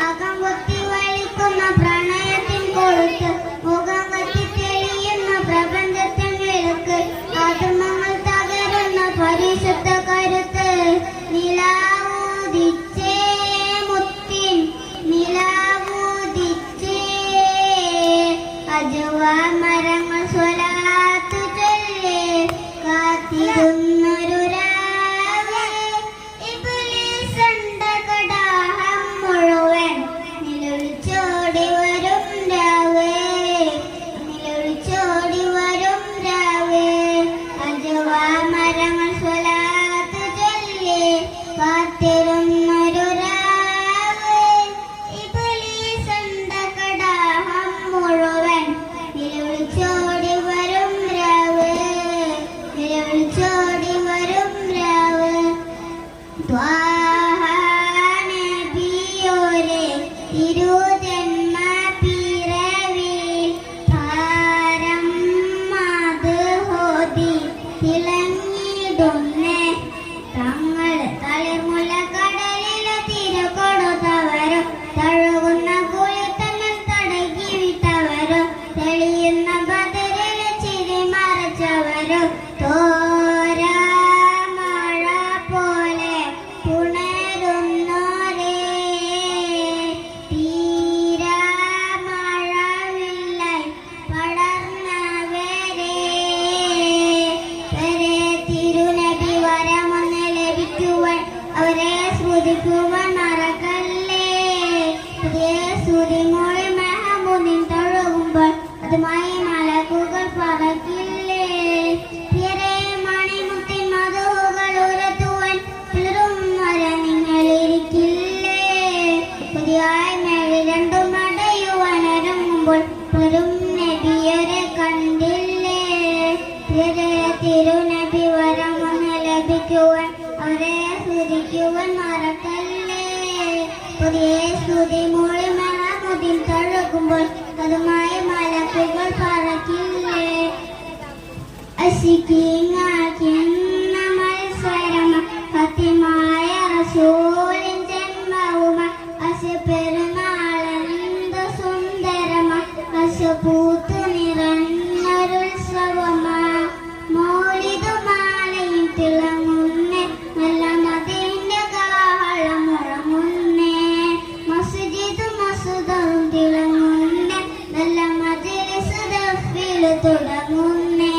അകം കൊത്തി വലിക്കുന്ന പ്രണയത്തിൻ കൊളുത്ത്, മുഖം കത്തി തെളിയുന്ന പ്രപഞ്ചത്തിൻ വിളക്ക്, ആത്മങ്ങൾ തകരുന്ന പരിശുദ്ധ കരുത്ത്. നിലാവൂദിച്ചേ മുത്തിൻ നിലാവൂദിച്ചേ, അജുവ മരങ്ങൾ സ്വലാത്തു ചൊല്ലി കാത്തിരുന്നൊരു രാവ്. ഇബ്ലീസ് അണ്ടകടാഹം മുഴുവൻ നിലവിളിച്ചോടി വരും രാവ്, നിലവിളിച്ചോടി വരും രാവ്. അജുവ മരങ്ങൾ സ്വലാത്തു ചൊല്ലി കാത്തിരുന്നൊരു രാവ്. ഇബ്ലീസ് അണ്ടകടാഹം മുഴുവൻ നിലവിളിച്ചോടി വരും രാവ്, നിലവിളിച്ചോടി വരും രാവ്. ത്വാഹ നബിയോരെ തിരുജന്മ പിറവിൽ താരം മദ്ഹോദി തിളങ്ങിടുന്നേ. തങ്ങൾ തളിർമുല കടലിലെ തിരകൊടുത്തവരോ, തഴുകുന്ന കുളിത്തങ്ങൾ തടകി വിട്ടവരോ, തെളിയുന്ന ബദറിലെ ചിരി മറച്ചവരോ, തോരാ മഴ പോലെ പുണരുന്നോരേ. തീരാ മഴവില്ലായി പടർന്നവരേ, വരെ തിരുനബി വരമൊന്ന് ലഭിക്കുവാൻ അവരെ സ്തുതിക്കുവാൻ മറക്കല്ലേ. പുതിയ സ്തുതിമൊഴി മെഹമൂദിൻ തഴുകുമ്പോൾ അതുമായി മലക്കുകൾ പറക്കില്ലേ. പ്രിയരേ, മണിമുത്തിൻ മധുകൾ ഉരത്തുവാൻ പിളരും വരെ നിങ്ങളിരിക്കില്ലേ. പുതിയായി മേഴി രണ്ടും അടയുവാൻ ഒരുങ്ങുമ്പോൾ പിളരും നബിയരെ കണ്ടില്ലേ. പ്രിയരേ, തിരുനബി വരമൊന്ന് ലഭിക്കുവാൻ അവരെ സ്തുതിക്കുവാൻ മറക്കല്ലേ. പുതിയ സ്തുതിമൊഴി മെഹമൂദിൻ തഴുകുമ്പോൾ അതുമായി മലക്കുകൾ പറക്കില്ലേ. അശിക്കീങ്ങാക്കുന്ന മത്സരമ സത്യമായ റസൂലിൻ ജന്മവുമ, അശപെരുന്നാളെന്ത് സുന്ദരമ, അശപൂത്തു നിറഞ്ഞൊരുത്സവമ. മൗലിദുമാലയും തിളങ്ങുന്നേ, നല്ല മദീന്റെ കാഹളം മുഴങ്ങുന്നേ. മസ്ജിദ് മസ്ദറും തിളങ്ങുന്നേ, നല്ല മജ്‌ലിസ് ദഫിൽ തുടങ്ങുന്നേ.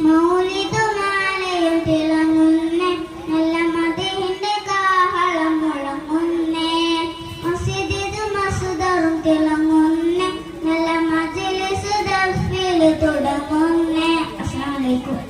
മൗലിദുമാലയും തിളങ്ങുന്നേ, നല്ല മദീന്റെ കാഹളം മുഴങ്ങുന്നേ. മസ്ജിദ് മസ്ദറും തിളങ്ങുന്നേ, നല്ല മജ്‌ലിസ് ദഫിൽ തുടങ്ങുന്നേ. അസ്സലാമു അലൈക്കും.